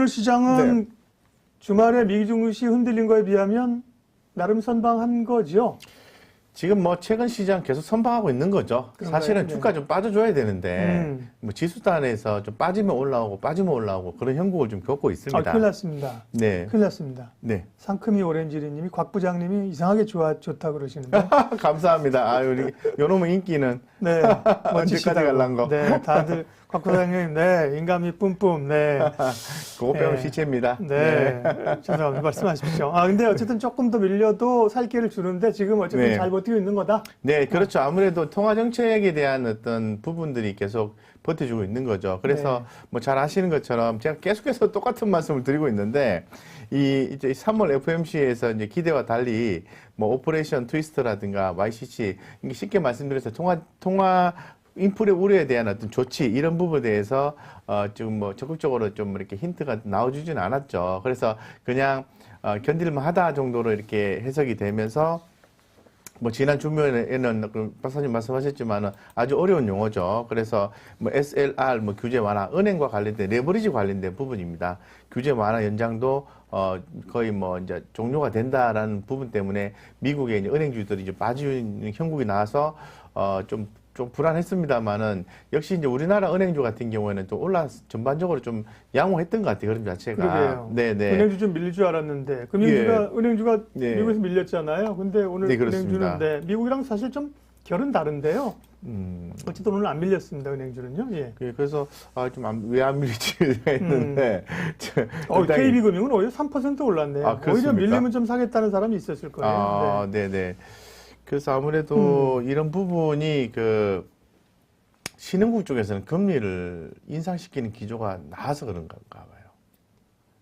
오늘 시장은 네. 주말에 미국 증시 흔들린 거에 비하면 나름 선방한 거죠? 지금 뭐 최근 시장 계속 선방하고 있는 거죠. 그런가요? 사실은 네. 주가 좀 빠져줘야 되는데 뭐 지수단에서 좀 빠지면 올라오고 그런 형국을 좀 겪고 있습니다. 큰일 났습니다. 네. 큰일 났습니다. 네. 상큼이 오렌지리님이 곽 부장님이 이상하게 좋다 그러시는데. 감사합니다. 아, 우리 요놈의 인기는 네. 언제까지 멋지시다고. 갈란거. 네. 다들 곽 부장님, 네. 인감이 뿜뿜. 네. 그거 빼면 네. 시체입니다. 네. 죄송합니다. 말씀하십시오. 근데 어쨌든 조금 더 밀려도 살 기회를 주는데 지금 어쨌든 네. 잘 버티고 있는 거다? 네, 그렇죠. 아무래도 통화정책에 대한 어떤 부분들이 계속 버텨주고 있는 거죠. 그래서 뭐 잘 아시는 것처럼 제가 계속해서 똑같은 말씀을 드리고 있는데 이제 3월 FOMC에서 이제 기대와 달리 뭐 오퍼레이션 트위스트라든가 YCC 이게 쉽게 말씀드려서 통화 인플레 우려에 대한 어떤 조치 이런 부분에 대해서 지금 뭐 적극적으로 좀 이렇게 힌트가 나와주지는 않았죠. 그래서 그냥 견딜만 하다 정도로 이렇게 해석이 되면서 뭐 지난 주면에는 박사님 말씀하셨지만은 아주 어려운 용어죠. 그래서 뭐 SLR 뭐 규제 완화, 은행과 관련된 레버리지 관련된 부분입니다. 규제 완화 연장도 거의 뭐 이제 종료가 된다라는 부분 때문에 미국의 이제 은행주들이 이제 빠지는 형국이 나와서 좀 불안했습니다만은 역시 이제 우리나라 은행주 같은 경우에는 또 전반적으로 좀 양호했던 것 같아요. 그런 자체가. 그러게요. 네네. 은행주 좀 밀릴 줄 알았는데 은행주가 미국에서 밀렸잖아요. 근데 오늘 네, 그렇습니다. 은행주는 미국이랑 사실 좀 결은 다른데요. 어쨌든 오늘 안 밀렸습니다. 은행주는요. 예. 그래서 왜 안 밀리지 했는데 KB금융은 오히려 3% 올랐네요. 오히려 밀리면 좀 사겠다는 사람이 있었을 거예요. 네네. 그래서 아무래도 이런 부분이 신흥국 쪽에서는 금리를 인상시키는 기조가 나와서 그런가 봐요.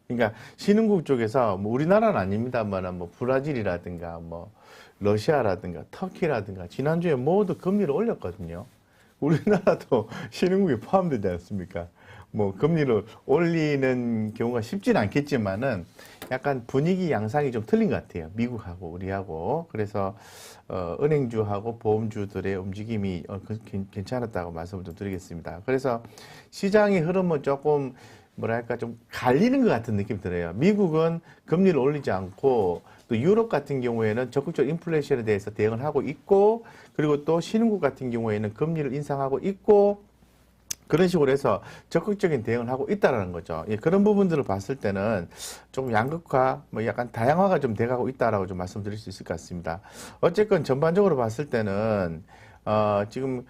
그러니까 신흥국 쪽에서 뭐 우리나라는 아닙니다만 뭐 브라질이라든가 뭐 러시아라든가 터키라든가 지난주에 모두 금리를 올렸거든요. 우리나라도 신흥국에 포함되지 않습니까? 뭐 금리를 올리는 경우가 쉽지는 않겠지만은 약간 분위기 양상이 좀 틀린 것 같아요. 미국하고 우리하고. 그래서 은행주하고 보험주들의 움직임이 괜찮았다고 말씀을 좀 드리겠습니다. 그래서 시장의 흐름은 조금 뭐랄까 좀 갈리는 것 같은 느낌이 들어요. 미국은 금리를 올리지 않고 또 유럽 같은 경우에는 적극적 인플레이션에 대해서 대응을 하고 있고 그리고 또 신흥국 같은 경우에는 금리를 인상하고 있고 그런 식으로 해서 적극적인 대응을 하고 있다는 거죠. 예, 그런 부분들을 봤을 때는 좀 양극화, 뭐 약간 다양화가 좀 돼가고 있다라고 좀 말씀드릴 수 있을 것 같습니다. 어쨌건 전반적으로 봤을 때는 지금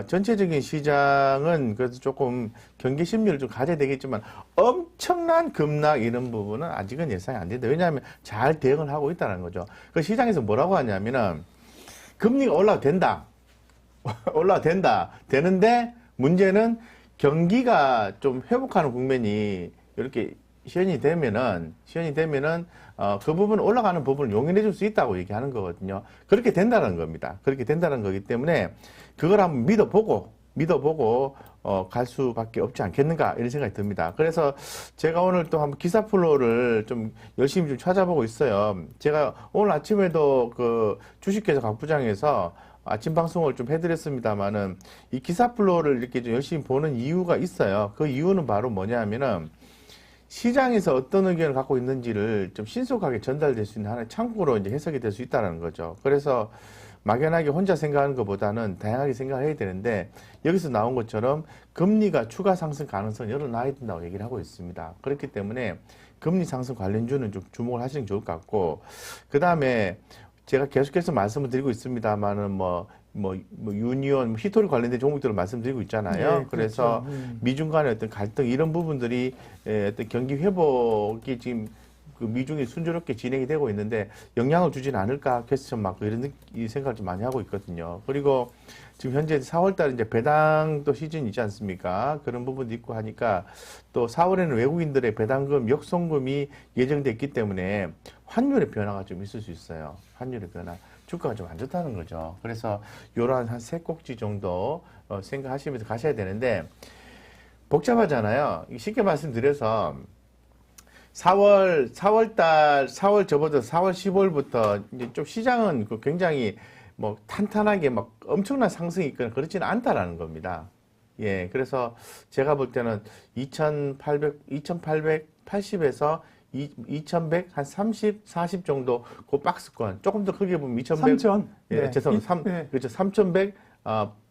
전체적인 시장은 그래도 조금 경계 심리를 좀 가져야 되겠지만 엄청난 급락 이런 부분은 아직은 예상이 안 된다. 왜냐하면 잘 대응을 하고 있다는 거죠. 그 시장에서 뭐라고 하냐면은 금리가 올라도 된다. 올라도 된다. 되는데 문제는 경기가 좀 회복하는 국면이 이렇게 시연이 되면은 그 부분 올라가는 부분을 용인해 줄 수 있다고 얘기하는 거거든요. 그렇게 된다는 겁니다. 그렇게 된다는 거기 때문에 그걸 한번 믿어보고 갈 수밖에 없지 않겠는가 이런 생각이 듭니다. 그래서 제가 오늘 또 한번 기사 플로우를 좀 열심히 좀 찾아보고 있어요. 제가 오늘 아침에도 그 주식회사 곽 부장에서 아침 방송을 좀 해드렸습니다만은 이 기사 플로우를 이렇게 좀 열심히 보는 이유가 있어요. 그 이유는 바로 뭐냐면은 시장에서 어떤 의견을 갖고 있는지를 좀 신속하게 전달될 수 있는 하나의 창구로 이제 해석이 될 수 있다는 거죠. 그래서 막연하게 혼자 생각하는 것보다는 다양하게 생각해야 되는데 여기서 나온 것처럼 금리가 추가 상승 가능성을 열어놔야 된다고 얘기를 하고 있습니다. 그렇기 때문에 금리 상승 관련주는 좀 주목을 하시는 게 좋을 것 같고 그 다음에 제가 계속해서 말씀을 드리고 있습니다만은 유니온, 히토리 관련된 종목들을 말씀드리고 있잖아요. 네, 그래서 미중 간의 어떤 갈등 이런 부분들이 어떤 경기 회복이 지금 그 미중이 순조롭게 진행이 되고 있는데 영향을 주지는 않을까 퀘스천 마크 이런 생각을 좀 많이 하고 있거든요. 그리고 지금 현재 4월달 이제 배당도 시즌이 있지 않습니까? 그런 부분도 있고 하니까 또 4월에는 외국인들의 배당금 역송금이 예정돼 있기 때문에 환율의 변화가 좀 있을 수 있어요. 환율의 변화. 주가가 좀 안 좋다는 거죠. 그래서 요런 한 세 꼭지 정도 생각하시면서 가셔야 되는데 복잡하잖아요. 쉽게 말씀드려서 4월 접어서 4월 15일부터 이제 좀 시장은 굉장히 뭐 탄탄하게 막 엄청난 상승이 있거나 그렇지는 않다라는 겁니다. 예, 그래서 제가 볼 때는 2880에서 2100, 한 30, 40 정도 그 박스권. 조금 더 크게 보면 2100. 3000. 예, 네. 죄송합니다. 네. 그렇죠. 3100,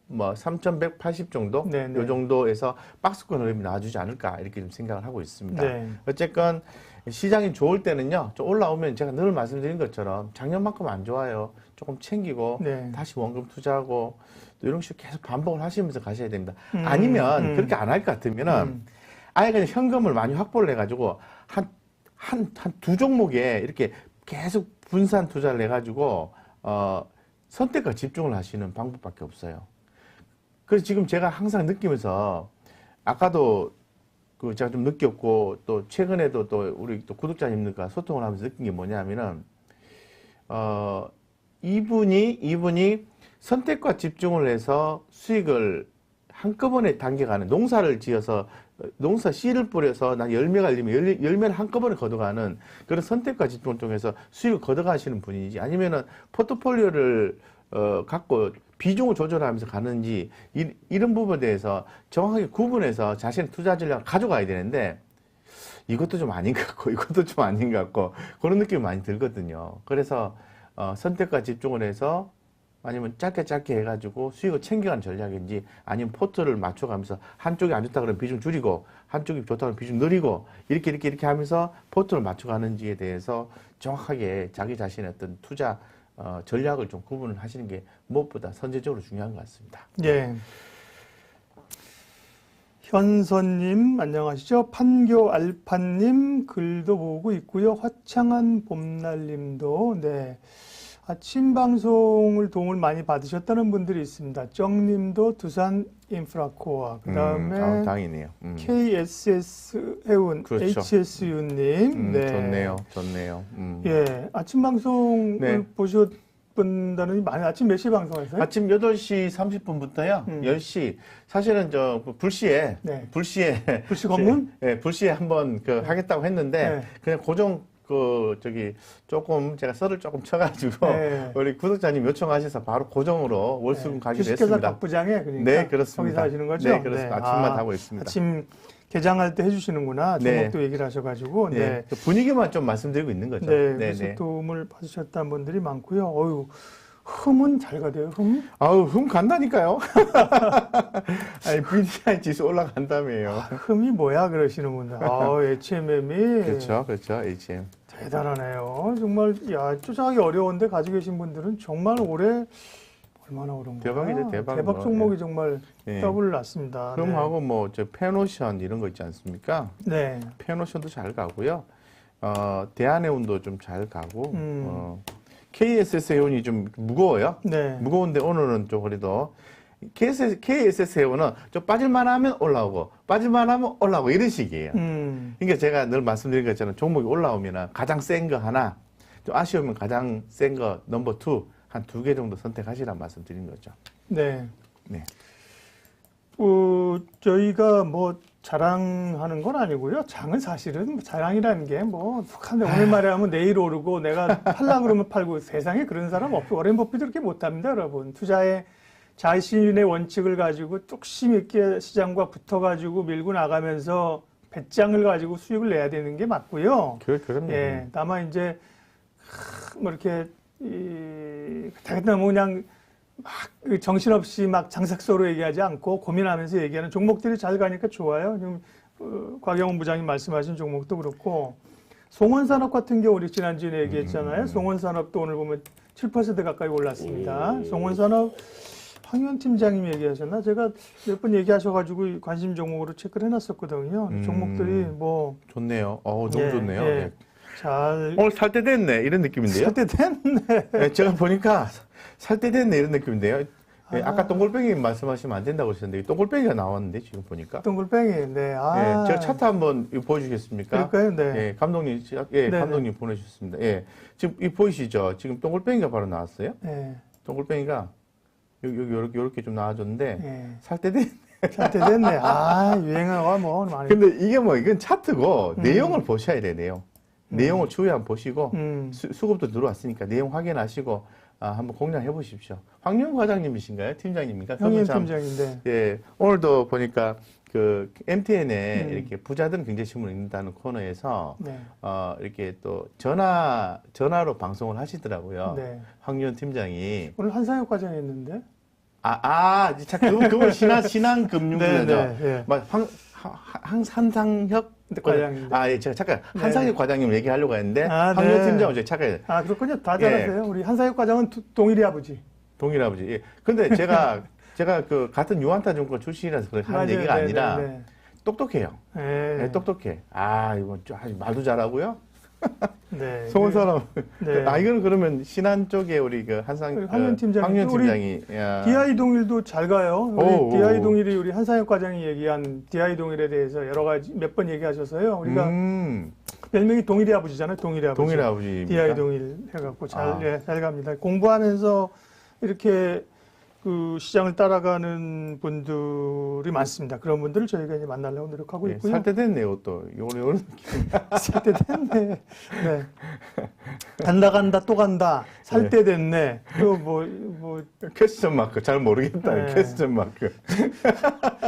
뭐 3180 정도? 네, 네. 요 정도에서 박스권 흐름이 나와주지 않을까 이렇게 좀 생각을 하고 있습니다. 네. 어쨌건 시장이 좋을 때는요, 좀 올라오면 제가 늘 말씀드린 것처럼 작년만큼 안 좋아요. 조금 챙기고 네. 다시 원금 투자하고 또 이런 식으로 계속 반복을 하시면서 가셔야 됩니다. 아니면 그렇게 안 할 것 같으면은 아예 그냥 현금을 많이 확보를 해가지고 한 두 종목에 이렇게 계속 분산 투자를 해가지고 선택과 집중을 하시는 방법밖에 없어요. 그래서 지금 제가 항상 느끼면서 아까도 그 제가 좀 느꼈고 또 최근에도 또 우리 또 구독자님들과 소통을 하면서 느낀 게 뭐냐면은 이분이 선택과 집중을 해서 수익을 한꺼번에 당겨가는 농사를 지어서 농사 씨를 뿌려서 나 열매가 열리면 열매를 한꺼번에 걷어가는 그런 선택과 집중을 통해서 수익을 걷어가시는 분이지 아니면은 포트폴리오를 갖고 비중을 조절하면서 가는지 이런 부분에 대해서 정확하게 구분해서 자신의 투자 전략을 가져가야 되는데 이것도 좀 아닌 것 같고 이것도 좀 아닌 것 같고 그런 느낌이 많이 들거든요. 그래서 선택과 집중을 해서 아니면 짧게 해가지고 수익을 챙겨가는 전략인지 아니면 포트를 맞춰가면서 한쪽이 안 좋다 그러면 비중 줄이고 한쪽이 좋다 그러면 비중 늘리고 이렇게 하면서 포트를 맞춰가는지에 대해서 정확하게 자기 자신의 어떤 투자 전략을 좀 구분을 하시는 게 무엇보다 선제적으로 중요한 것 같습니다. 예. 현선님 안녕하시죠. 판교 알파님 글도 보고 있고요. 화창한 봄날님도 네. 아침 방송을 도움을 많이 받으셨다는 분들이 있습니다. 정님도 두산 인프라코어, 그 다음에 다행이네요. KSS 해운, 그렇죠. HSU님. 네. 좋네요. 예, 아침 방송을 네. 보셨다는 많이 아침 몇 시 방송하세요? 아침 8시 30분부터요. 10시. 사실은 불시에 불시 검문? 예, 불시에 한번 하겠다고 했는데 그냥 고정 조금 제가 썰을 조금 쳐가지고 우리 구독자님 요청하셔서 바로 고정으로 월수금 가기로 주식회사 했습니다. 각 부장에 그러니까 네, 그렇습니다. 거기서 하시는 거죠? 네, 그렇습니다. 아침마다 하고 있습니다. 아침 개장할 때 해주시는구나. 종목도 얘기를 하셔가지고. 네. 분위기만 좀 말씀드리고 있는 거죠. 네, 그래서 도움을 받으셨다는 분들이 많고요. 어유 흠은 잘 가대요, 흠? 흠 간다니까요. 아니, BDI 지수 올라간다며요. 흠이 뭐야, 그러시는 분들. HMM이. 그렇죠, HM. 대단하네요. 정말, 조작하기 어려운데 가지고 계신 분들은 정말 올해 얼마나 오른 거야? 대박이죠, 대박 종목이 정말 더블 났습니다. 흠하고 페노션 이런 거 있지 않습니까? 네. 페노션도 잘 가고요. 대한해운도 좀 잘 가고, KSS 해운이 좀 무거워요. 네. 무거운데 오늘은 좀 그래도 KSS 해운은 좀 빠질만 하면 올라오고 빠질만 하면 올라오고 이런 식이에요. 그러니까 제가 늘 말씀드린 것처럼 종목이 올라오면 가장 센 거 하나, 좀 아쉬우면 가장 센 거 넘버 2, 한 2개 정도 선택하시라는 말씀 드린 거죠. 네. 네. 저희가 자랑하는 건 아니고요. 장은 사실은 자랑이라는 게 북한데 오늘 말에 하면 내일 오르고 내가 팔라 그러면 팔고 세상에 그런 사람 없고 워렌 버핏도 그렇게 못합니다, 여러분. 투자에 자신의 원칙을 가지고 뚝심 있게 시장과 붙어가지고 밀고 나가면서 배짱을 가지고 수익을 내야 되는 게 맞고요. 그럼요. 예, 다만 이제 이렇게 그냥 막 정신없이 막 장삭서로 얘기하지 않고 고민하면서 얘기하는 종목들이 잘 가니까 좋아요. 지금 곽영훈 부장님 말씀하신 종목도 그렇고 송원산업 같은 경우 우리 지난주에 얘기했잖아요. 송원산업도 오늘 보면 7% 가까이 올랐습니다. 송원산업 황현 팀장님 얘기하셨나? 제가 몇 번 얘기하셔가지고 관심 종목으로 체크를 해놨었거든요. 종목들이 좋네요. 너무 좋네요. 네. 잘 오늘 살 때 됐네 이런 느낌인데요. 살 때 됐네. 네, 제가 보니까 살 때 됐네 이런 느낌인데요. 네, 아까 동글뱅이 말씀하시면 안 된다고 하셨는데 동글뱅이가 나왔는데 지금 보니까. 동글뱅이. 네. 네, 제가 차트 한번 보여주겠습니까? 그럴까요? 네. 네, 감독님, 감독님 보내주셨습니다. 예, 지금 이 보이시죠? 지금 동글뱅이가 바로 나왔어요. 네. 동글뱅이가 여기 요렇게 좀 나와줬는데 살 때 됐네. 살 때 됐네. 유행어가 많이. 근데 이게 이건 차트고 내용을 보셔야 돼요. 내용을 추후에 한번 보시고 수급도 들어왔으니까 내용 확인하시고 한번 공략해 보십시오. 황윤 과장님이신가요? 팀장님입니까? 형님 참, 팀장인데. 예, 오늘도 보니까 그 MTN에 이렇게 부자들은 경제신문을 읽는다는 코너에서 네. 이렇게 또 전화로 방송을 하시더라고요. 네. 황윤 팀장이. 오늘 한상혁 과장이 했는데. 그분 신한금융부죠. 네, 네. 한상혁 과장인데. 예, 제가 잠깐 네. 한상혁 과장님 얘기하려고 했는데 아, 황윤 네. 팀장은 제가 착각해요. 그렇군요. 다 예. 잘하세요. 우리 한상혁 과장은 동일이 아버지. 동일 아버지. 예. 근데 제가 그 같은 유한타증권 출신이라서 그런 맞아요. 얘기가 네, 아니라 네, 똑똑해요. 네. 네, 똑똑해. 이건 좀 말도 잘하고요. 네. 성원 사람. 네. 이거는 그러면 신한 쪽에 우리 그 황윤 팀장이. 황윤 우리 팀장이. DI 동일도 잘 가요. 우리 오, DI 오. 동일이 우리 한상혁 과장이 얘기한 DI 동일에 대해서 여러 가지 몇 번 얘기하셔서요. 우리가 별명이 동일이 아버지잖아요. 동일이 아버지. 동일 아버지. DI 동일 해갖고 잘 갑니다. 공부하면서 이렇게 그 시장을 따라가는 분들이 많습니다. 그런 분들을 저희가 이제 만나려고 노력하고 있고요. 살 때 됐네요, 또. 요런 살 때 됐네. 네. 간다 또 간다. 살 때 됐네. 또 뭐 퀘스천 마크. 잘 모르겠다. 네. 퀘스천 마크.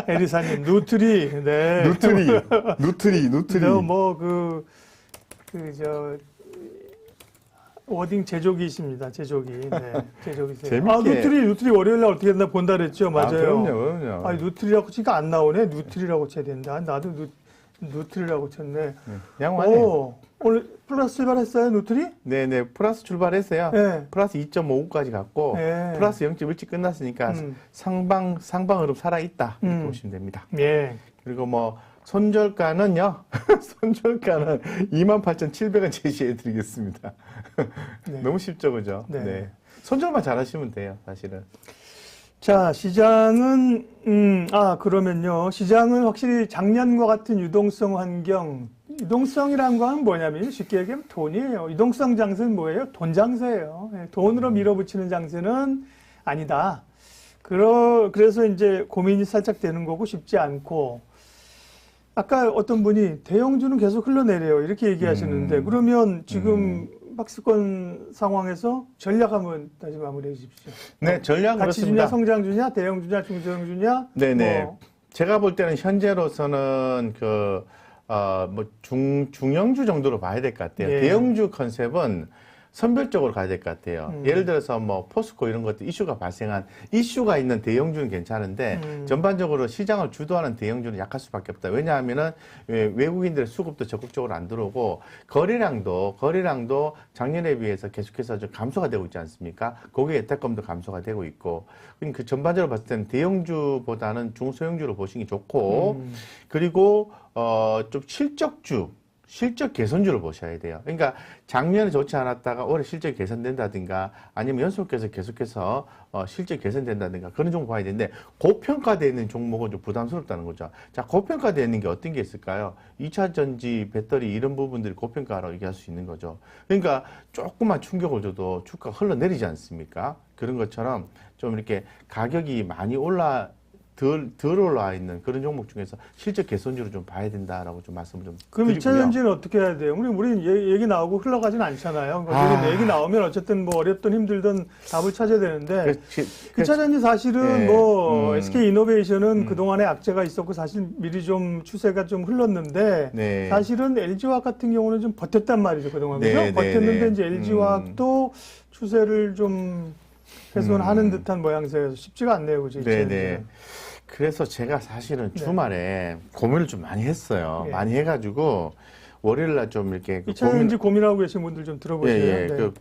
에리사님 누트리. 네. 누트리. 워딩 제조기이십니다. 제조기. 네. 제조기세요. 재밌게. 누트리 월요일 날 어떻게 된다 본다 그랬죠. 맞아요. 그럼요. 누트리라고 치니까 안 나오네. 누트리라고 쳐야 된다. 나도 누트리라고 쳤네. 양호하네요. 오, 오늘 플러스 출발했어요, 누트리? 네네. 플러스 출발했어요. 네. 플러스 2.59까지 갔고, 네. 플러스 0.1씩 끝났으니까 상방 흐름 살아있다. 이렇게 보시면 됩니다. 예. 그리고 뭐, 손절가는요, 손절가는 28,700원 제시해 드리겠습니다. 네. 너무 쉽죠, 그죠? 네. 손절만 잘하시면 돼요, 사실은. 자, 시장은, 그러면요. 시장은 확실히 작년과 같은 유동성 환경, 유동성이란 건 뭐냐면 쉽게 얘기하면 돈이에요. 유동성 장세는 뭐예요? 돈 장세예요. 돈으로 밀어붙이는 장세는 아니다. 그래서 이제 고민이 살짝 되는 거고 쉽지 않고, 아까 어떤 분이 대형주는 계속 흘러내려요. 이렇게 얘기하시는데, 그러면 지금 박스권 상황에서 전략 한번 다시 마무리해 주십시오. 네, 전략 가치주냐, 그렇습니다. 성장주냐, 대형주냐, 중소형주냐? 네네. 뭐. 제가 볼 때는 현재로서는 중형주 정도로 봐야 될 것 같아요. 예. 대형주 컨셉은 선별적으로 가야 될 것 같아요. 예를 들어서 뭐 포스코 이런 것도 이슈가 발생한 이슈가 있는 대형주는 괜찮은데 전반적으로 시장을 주도하는 대형주는 약할 수밖에 없다. 왜냐하면은 외국인들의 수급도 적극적으로 안 들어오고 거래량도 작년에 비해서 계속해서 좀 감소가 되고 있지 않습니까? 고객 예탁금도 감소가 되고 있고 그 전반적으로 봤을 때는 대형주보다는 중소형주로 보시기 좋고 그리고 좀 실적 개선주를 보셔야 돼요. 그러니까 작년에 좋지 않았다가 올해 실적이 개선된다든가 아니면 연속해서 계속해서 실적 개선된다든가 그런 종목 봐야 되는데 고평가되어 있는 종목은 좀 부담스럽다는 거죠. 자, 고평가되어 있는 게 어떤 게 있을까요? 2차 전지, 배터리 이런 부분들이 고평가라고 얘기할 수 있는 거죠. 그러니까 조금만 충격을 줘도 주가가 흘러내리지 않습니까? 그런 것처럼 좀 이렇게 가격이 많이 덜 올라와 있는 그런 종목 중에서 실적 개선주로 좀 봐야 된다라고 좀 말씀을 좀 그럼 드리고요. 2차 전지는 어떻게 해야 돼요? 우리 얘기 나오고 흘러가진 않잖아요. 얘기 나오면 어쨌든 뭐 어렵든 힘들든 답을 찾아야 되는데 2차 전지 사실은 SK 이노베이션은 그동안에 악재가 있었고 사실 미리 좀 추세가 좀 흘렀는데 사실은 LG화학 같은 경우는 좀 버텼단 말이죠. 그동안. 그죠? 버텼는데 이제 LG화학도 추세를 좀 훼손하는 듯한 모양새여서 쉽지가 않네요. 그죠? 네네. 그래서 제가 사실은 주말에 고민을 좀 많이 했어요. 많이 해가지고 월요일날 좀 이렇게 2차 전지 고민하고 계신 분들 좀 들어보세요.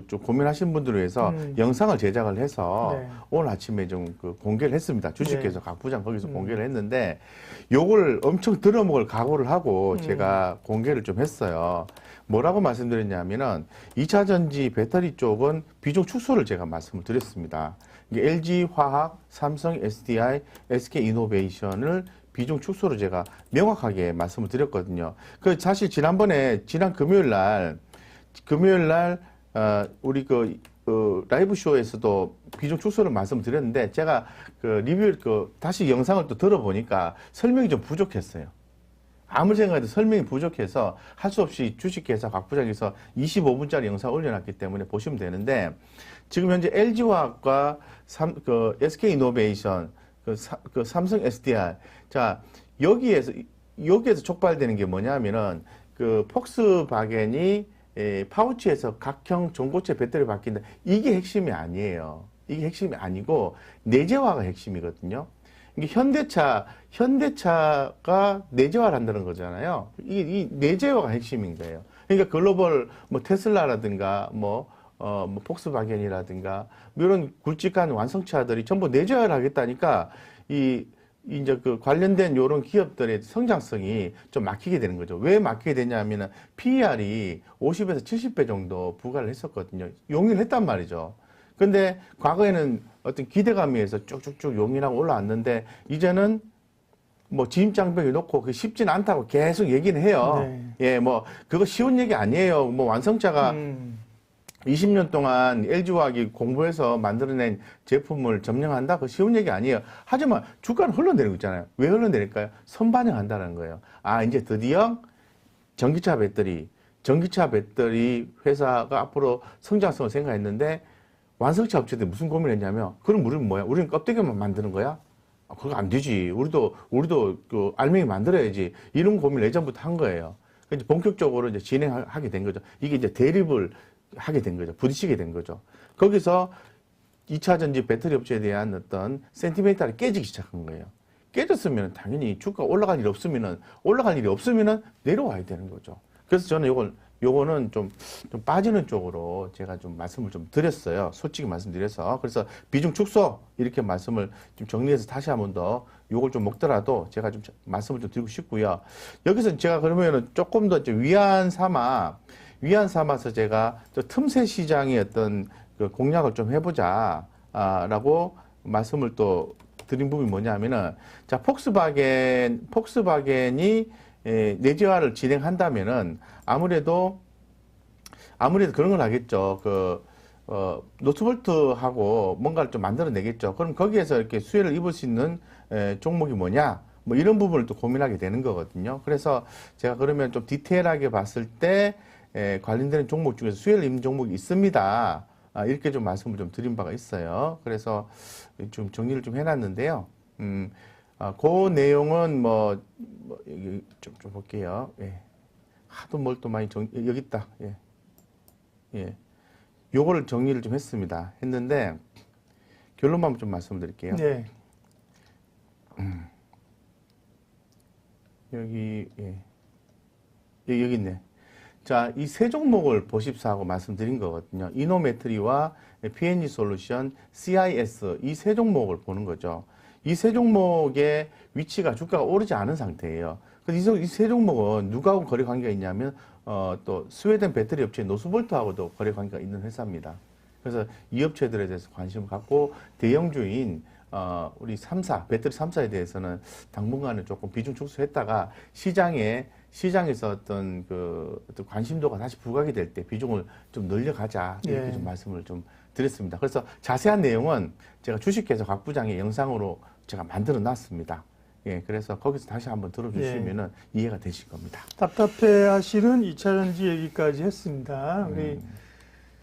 좀 고민하신 분들을 위해서 영상을 제작을 해서 오늘 아침에 좀 공개를 했습니다. 주식회사 각 부장 거기서 공개를 했는데 요걸 엄청 들어먹을 각오를 하고 제가 공개를 좀 했어요. 뭐라고 말씀드렸냐면은 2차 전지 배터리 쪽은 비중 축소를 제가 말씀을 드렸습니다. LG화학, 삼성 SDI, SK이노베이션을 비중 축소로 제가 명확하게 말씀을 드렸거든요. 사실 지난 금요일 날 우리 라이브 쇼에서도 비중 축소를 말씀드렸는데 제가 리뷰 다시 영상을 또 들어보니까 설명이 좀 부족했어요. 아무 생각해도 설명이 부족해서 할 수 없이 주식회사 곽 부장에서 25분짜리 영상 올려놨기 때문에 보시면 되는데 지금 현재 LG화학과 SK이노베이션, 그 삼성 SDI, 자 여기에서 촉발되는 게 뭐냐면은 그 폭스바겐이 파우치에서 각형 전고체 배터리 바뀐다. 이게 핵심이 아니에요. 이게 핵심이 아니고 내재화가 핵심이거든요. 이게 현대차가 내재화를 한다는 거잖아요. 이 내재화가 핵심인 거예요. 그러니까 글로벌 뭐 테슬라라든가 뭐 폭스바겐이라든가 뭐 이런 굵직한 완성차들이 전부 내재화를 하겠다니까 이제 그 관련된 요런 기업들의 성장성이 좀 막히게 되는 거죠. 왜 막히게 되냐면은 PER이 50에서 70배 정도 부과를 했었거든요. 용인을 했단 말이죠. 근데 과거에는 어떤 기대감에 의해서 쭉쭉쭉 용인하고 올라왔는데 이제는 뭐 진입장벽이 놓고 그 쉽진 않다고 계속 얘기는 해요. 네. 예, 뭐 그거 쉬운 얘기 아니에요. 뭐 완성차가 20년 동안 LG화학이 공부해서 만들어낸 제품을 점령한다? 그거 쉬운 얘기 아니에요. 하지만 주가는 흘러내리고 있잖아요. 왜 흘러내릴까요? 선반영한다는 거예요. 아, 이제 드디어 전기차 배터리 회사가 앞으로 성장성을 생각했는데 완성차 업체들이 무슨 고민을 했냐면 그럼 우리는 뭐야? 우리는 껍데기만 만드는 거야? 아, 그거 안 되지. 우리도 그 알맹이 만들어야지. 이런 고민을 예전부터 한 거예요. 이제 본격적으로 이제 진행하게 된 거죠. 이게 이제 대립을 하게 된 거죠. 부딪히게 된 거죠. 거기서 2차 전지 배터리 업체에 대한 어떤 센티멘탈이 깨지기 시작한 거예요. 깨졌으면 당연히 주가가 올라갈 일이 없으면은 내려와야 되는 거죠. 그래서 저는 요거는 좀 빠지는 쪽으로 제가 좀 말씀을 좀 드렸어요. 솔직히 말씀드려서. 그래서 비중 축소 이렇게 말씀을 좀 정리해서 다시 한번 더 요걸 좀 먹더라도 제가 좀 말씀을 좀 드리고 싶고요. 여기서 제가 그러면은 조금 더 위안 삼아서 제가 저 틈새 시장의 어떤 그 공략을 좀 해보자, 라고 말씀을 또 드린 부분이 뭐냐면은, 자, 폭스바겐이 내재화를 진행한다면은 아무래도 그런 걸 하겠죠. 노스볼트하고 뭔가를 좀 만들어내겠죠. 그럼 거기에서 이렇게 수혜를 입을 수 있는 종목이 뭐냐? 뭐 이런 부분을 또 고민하게 되는 거거든요. 그래서 제가 그러면 좀 디테일하게 봤을 때 관련되는 종목 중에서 수혜를 입는 종목이 있습니다. 이렇게 좀 말씀을 좀 드린 바가 있어요. 그래서 좀 정리를 좀 해놨는데요. 그 내용은 여기 좀 볼게요. 예. 하도 뭘 또 많이 여기 있다. 예. 예. 요거를 정리를 좀 했는데, 결론만 좀 말씀드릴게요. 네. 여기, 예. 여기 있네. 자, 이 세 종목을 보십사 하고 말씀드린 거거든요. 이노메트리와 P&G 솔루션, CIS 이 세 종목을 보는 거죠. 이 세 종목의 위치가 주가가 오르지 않은 상태예요. 그래서 이 세 종목은 누구하고 거래 관계가 있냐면 또 스웨덴 배터리 업체 노스볼트하고도 거래 관계가 있는 회사입니다. 그래서 이 업체들에 대해서 관심을 갖고 대형주인 우리 배터리 3사에 대해서는 당분간은 조금 비중 축소했다가 시장에서 어떤 관심도가 다시 부각이 될 때 비중을 좀 늘려가자 이렇게 예. 좀 말씀을 좀 드렸습니다. 그래서 자세한 내용은 제가 주식회사 곽 부장의 영상으로 제가 만들어 놨습니다. 예, 그래서 거기서 다시 한번 들어주시면은 이해가 되실 겁니다. 답답해 하시는 2차 전지 얘기까지 했습니다. 우리